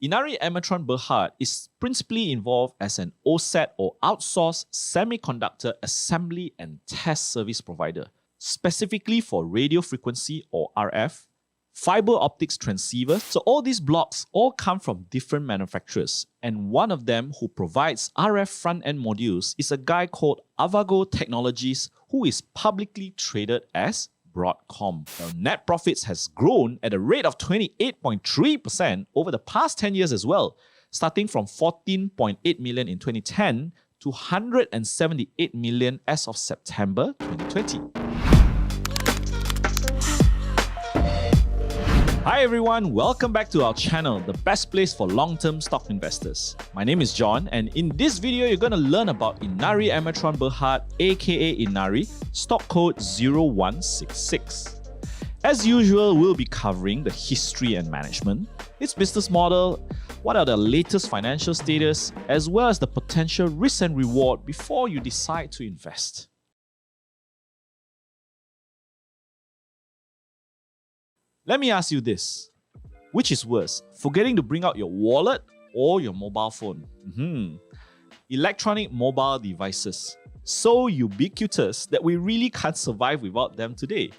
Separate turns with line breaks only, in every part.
Inari Amertron Berhad is principally involved as an OSAT or outsourced semiconductor assembly and test service provider, specifically for radio frequency or RF, fiber optics transceivers. So all these blocks all come from different manufacturers, and one of them who provides RF front-end modules is a guy called Avago Technologies, who is publicly traded as Broadcom. Now, net profits has grown at a rate of 28.3% over the past 10 years as well, starting from 14.8 million in 2010 to 178 million as of September 2020. Hi everyone, welcome back to our channel, the best place for long-term stock investors. My name is John, and in this video, you're going to learn about Inari Amertron Berhad, aka Inari, stock code 0166. As usual, we'll be covering the history and management, its business model, what are the latest financial status, as well as the potential risk and reward before you decide to invest. Let me ask you this. Which is worse, forgetting to bring out your wallet or your mobile phone? Electronic mobile devices. So ubiquitous that we really can't survive without them today.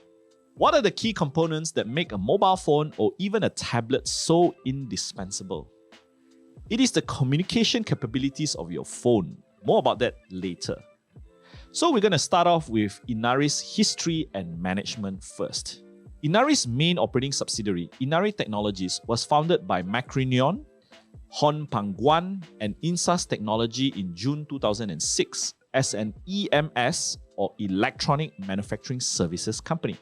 What are the key components that make a mobile phone or even a tablet so indispensable? It is the communication capabilities of your phone. More about that later. So we're going to start off with Inari's history and management first. Inari's main operating subsidiary, Inari Technologies, was founded by Macrinion, Hon Pangguan, and Insas Technology in June 2006 as an EMS or Electronic Manufacturing Services company.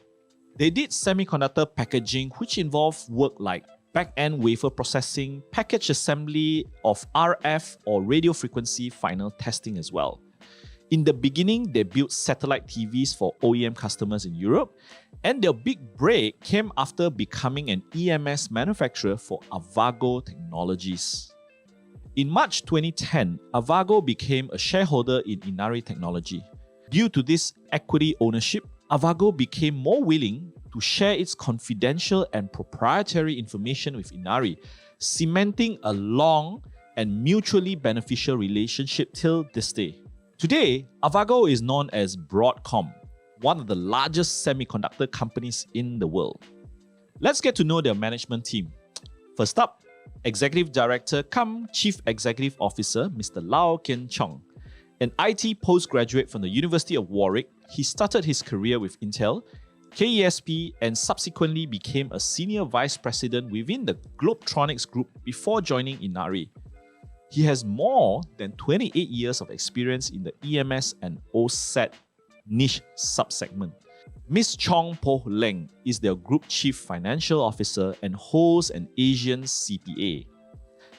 They did semiconductor packaging, which involved work like back-end wafer processing, package assembly of RF or radio frequency final testing as well. In the beginning, they built satellite TVs for OEM customers in Europe, and their big break came after becoming an EMS manufacturer for Avago Technologies. In March 2010, Avago became a shareholder in Inari Technology. Due to this equity ownership, Avago became more willing to share its confidential and proprietary information with Inari, cementing a long and mutually beneficial relationship till this day. Today, Avago is known as Broadcom, one of the largest semiconductor companies in the world. Let's get to know their management team. First up, Executive Director cum Chief Executive Officer Mr. Lau Kian Chong. An IT postgraduate from the University of Warwick, he started his career with Intel, KESP, and subsequently became a Senior Vice President within the Globetronics Group before joining Inari. He has more than 28 years of experience in the EMS and OSAT niche subsegment. Ms. Chong Po Leng is their Group Chief Financial Officer and holds an Asian CPA.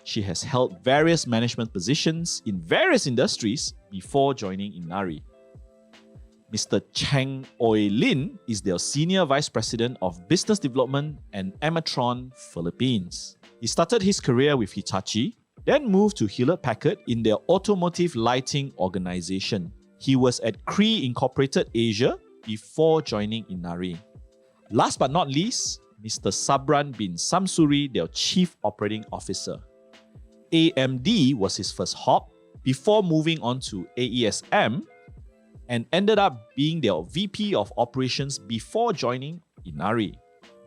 She has held various management positions in various industries before joining Inari. Mr. Cheng Oi Lin is their Senior Vice President of Business Development and Amertron, Philippines. He started his career with Hitachi, then moved to Hewlett-Packard in their automotive lighting organization. He was at Cree Incorporated Asia before joining Inari. Last but not least, Mr. Sabran bin Samsuri, their Chief Operating Officer. AMD was his first hop before moving on to AESM and ended up being their VP of Operations before joining Inari.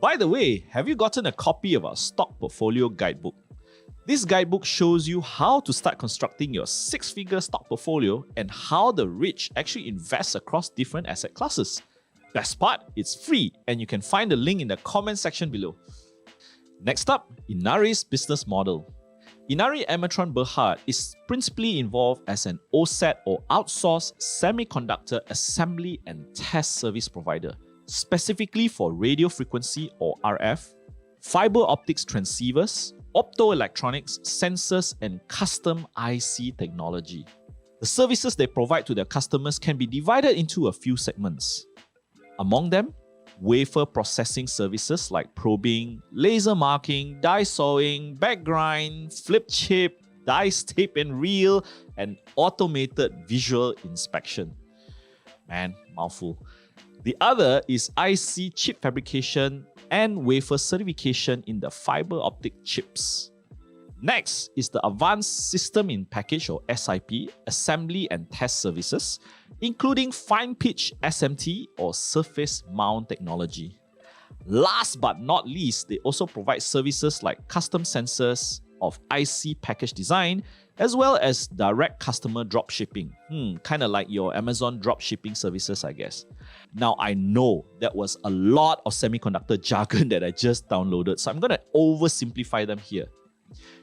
By the way, have you gotten a copy of our stock portfolio guidebook? This guidebook shows you how to start constructing your six-figure stock portfolio and how the rich actually invest across different asset classes. Best part, it's free and you can find the link in the comment section below. Next up, Inari's business model. Inari Amertron Berhad is principally involved as an OSAT or outsourced semiconductor assembly and test service provider, specifically for radio frequency or RF, fiber optics transceivers, optoelectronics, sensors, and custom IC technology. The services they provide to their customers can be divided into a few segments. Among them, wafer processing services like probing, laser marking, die sawing, back grind, flip chip, dice tape and reel, and automated visual inspection. Man, mouthful. The other is IC chip fabrication and wafer certification in the fiber optic chips. Next is the Advanced System in Package or SIP, Assembly and Test Services, including Fine Pitch SMT or Surface Mount Technology. Last but not least, they also provide services like custom sensors of IC package design, as well as direct customer drop shipping. Kind of like your Amazon drop shipping services, I guess. Now, I know that was a lot of semiconductor jargon that I just downloaded, so I'm going to oversimplify them here.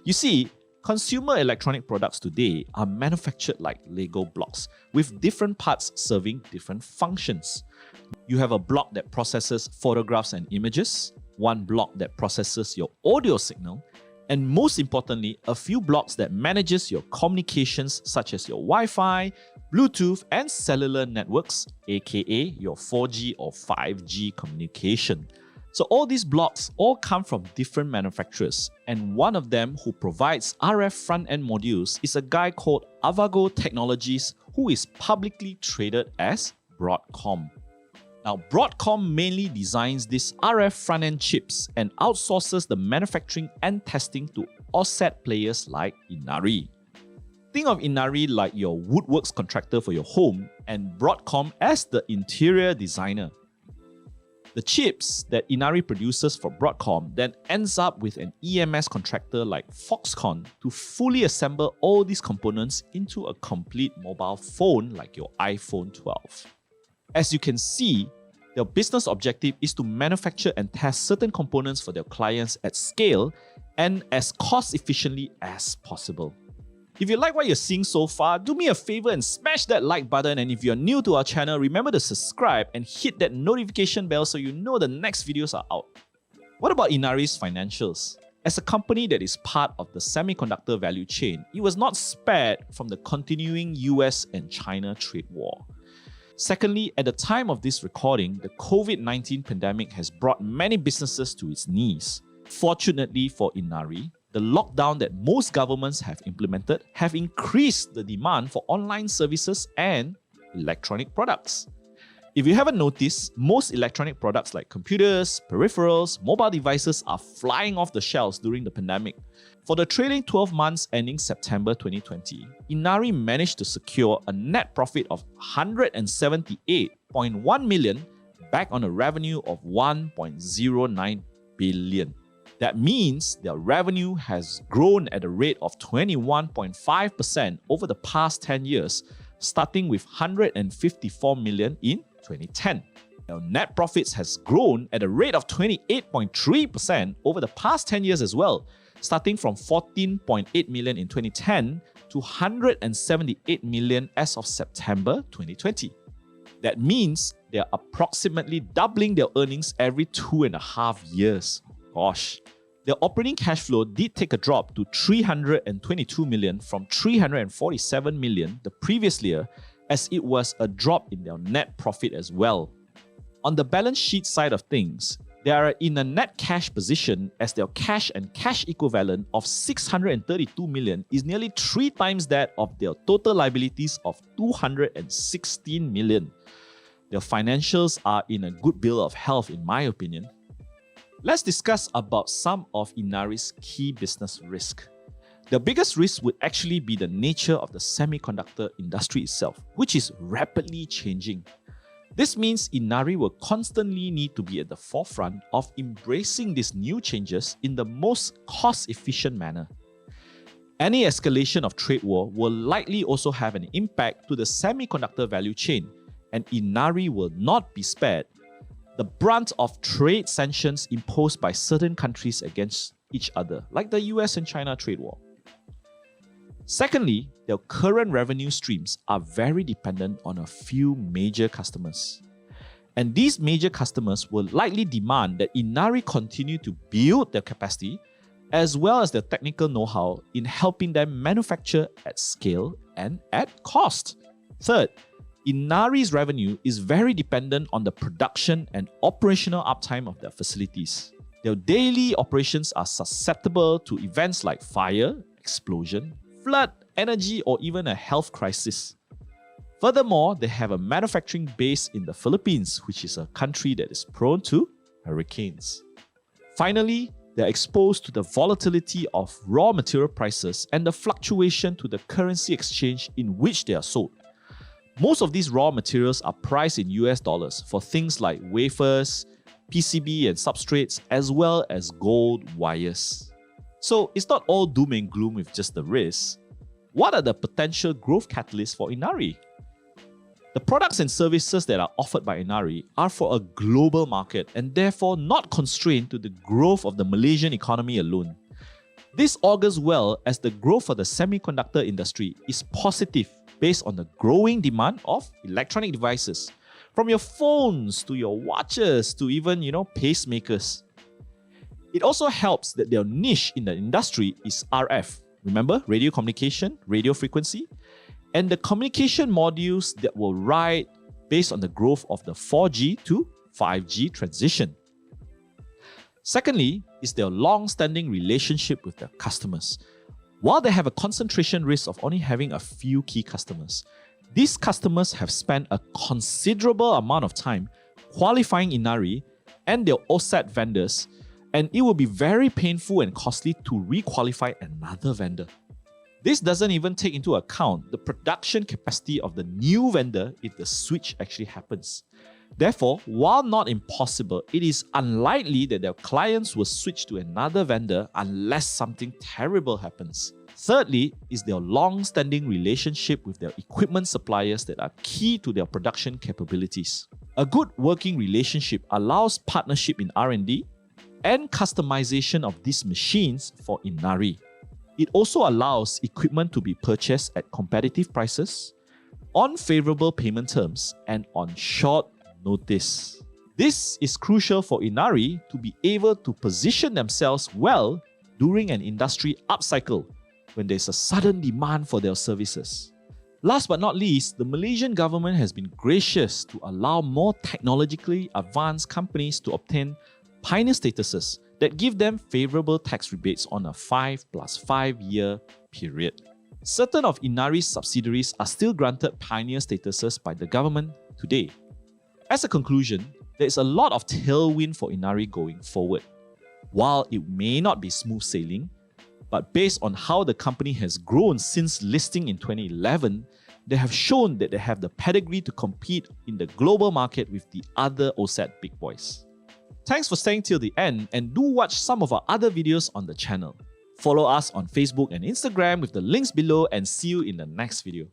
You see, consumer electronic products today are manufactured like Lego blocks, with different parts serving different functions. You have a block that processes photographs and images, one block that processes your audio signal, and most importantly, a few blocks that manages your communications such as your Wi-Fi, Bluetooth, and cellular networks, aka your 4G or 5G communication. So all these blocks all come from different manufacturers, and one of them who provides RF front-end modules is a guy called Avago Technologies, who is publicly traded as Broadcom. Now, Broadcom mainly designs these RF front-end chips and outsources the manufacturing and testing to OSAT players like Inari. Think of Inari like your woodworks contractor for your home and Broadcom as the interior designer. The chips that Inari produces for Broadcom then ends up with an EMS contractor like Foxconn to fully assemble all these components into a complete mobile phone like your iPhone 12. As you can see, their business objective is to manufacture and test certain components for their clients at scale and as cost efficiently as possible. If you like what you're seeing so far, do me a favor and smash that like button, and if you're new to our channel, remember to subscribe and hit that notification bell so you know the next videos are out. What about Inari's financials? As a company that is part of the semiconductor value chain, it was not spared from the continuing US and China trade war. Secondly, at the time of this recording, the COVID-19 pandemic has brought many businesses to its knees. Fortunately for Inari, the lockdown that most governments have implemented have increased the demand for online services and electronic products. If you haven't noticed, most electronic products like computers, peripherals, mobile devices are flying off the shelves during the pandemic. For the trailing 12 months ending September 2020, Inari managed to secure a net profit of 178.1 million back on a revenue of 1.09 billion. That means their revenue has grown at a rate of 21.5% over the past 10 years, starting with 154 million in 2010. Their net profits has grown at a rate of 28.3% over the past 10 years as well, starting from 14.8 million in 2010 to 178 million as of September 2020. That means they're approximately doubling their earnings every 2.5 years. Gosh. Their operating cash flow did take a drop to 322 million from 347 million the previous year, as it was a drop in their net profit as well. On the balance sheet side of things, they are in a net cash position as their cash and cash equivalent of 632 million is nearly 3 times that of their total liabilities of 216 million. Their financials are in a good bill of health in my opinion. Let's discuss about some of Inari's key business risk. The biggest risk would actually be the nature of the semiconductor industry itself, which is rapidly changing. This means Inari will constantly need to be at the forefront of embracing these new changes in the most cost-efficient manner. Any escalation of trade war will likely also have an impact to the semiconductor value chain, and Inari will not be spared the brunt of trade sanctions imposed by certain countries against each other, like the US and China trade war. Secondly, their current revenue streams are very dependent on a few major customers. And these major customers will likely demand that Inari continue to build their capacity as well as their technical know-how in helping them manufacture at scale and at cost. Third, Inari's revenue is very dependent on the production and operational uptime of their facilities. Their daily operations are susceptible to events like fire, explosion, flood, energy, or even a health crisis. Furthermore, they have a manufacturing base in the Philippines, which is a country that is prone to hurricanes. Finally, they're exposed to the volatility of raw material prices and the fluctuation to the currency exchange in which they are sold. Most of these raw materials are priced in US dollars for things like wafers, PCB and substrates, as well as gold wires. So it's not all doom and gloom with just the risks. What are the potential growth catalysts for Inari? The products and services that are offered by Inari are for a global market and therefore not constrained to the growth of the Malaysian economy alone. This augurs well as the growth for the semiconductor industry is positive based on the growing demand of electronic devices, from your phones to your watches to even, pacemakers. It also helps that their niche in the industry is RF. Remember, radio communication, radio frequency, and the communication modules that will ride based on the growth of the 4G to 5G transition. Secondly, is their long-standing relationship with their customers. While they have a concentration risk of only having a few key customers, these customers have spent a considerable amount of time qualifying Inari and their OSAT vendors, and it will be very painful and costly to re-qualify another vendor. This doesn't even take into account the production capacity of the new vendor if the switch actually happens. Therefore, while not impossible, it is unlikely that their clients will switch to another vendor unless something terrible happens. Thirdly, is their long-standing relationship with their equipment suppliers that are key to their production capabilities. A good working relationship allows partnership in R&D and customization of these machines for Inari. It also allows equipment to be purchased at competitive prices, on favorable payment terms, and on short notice. This is crucial for Inari to be able to position themselves well during an industry upcycle when there's a sudden demand for their services. Last but not least, the Malaysian government has been gracious to allow more technologically advanced companies to obtain pioneer statuses that give them favorable tax rebates on a 5+5 year period. Certain of Inari's subsidiaries are still granted pioneer statuses by the government today. As a conclusion, there is a lot of tailwind for Inari going forward. While it may not be smooth sailing, but based on how the company has grown since listing in 2011, they have shown that they have the pedigree to compete in the global market with the other OSAT big boys. Thanks for staying till the end, and do watch some of our other videos on the channel. Follow us on Facebook and Instagram with the links below, and see you in the next video.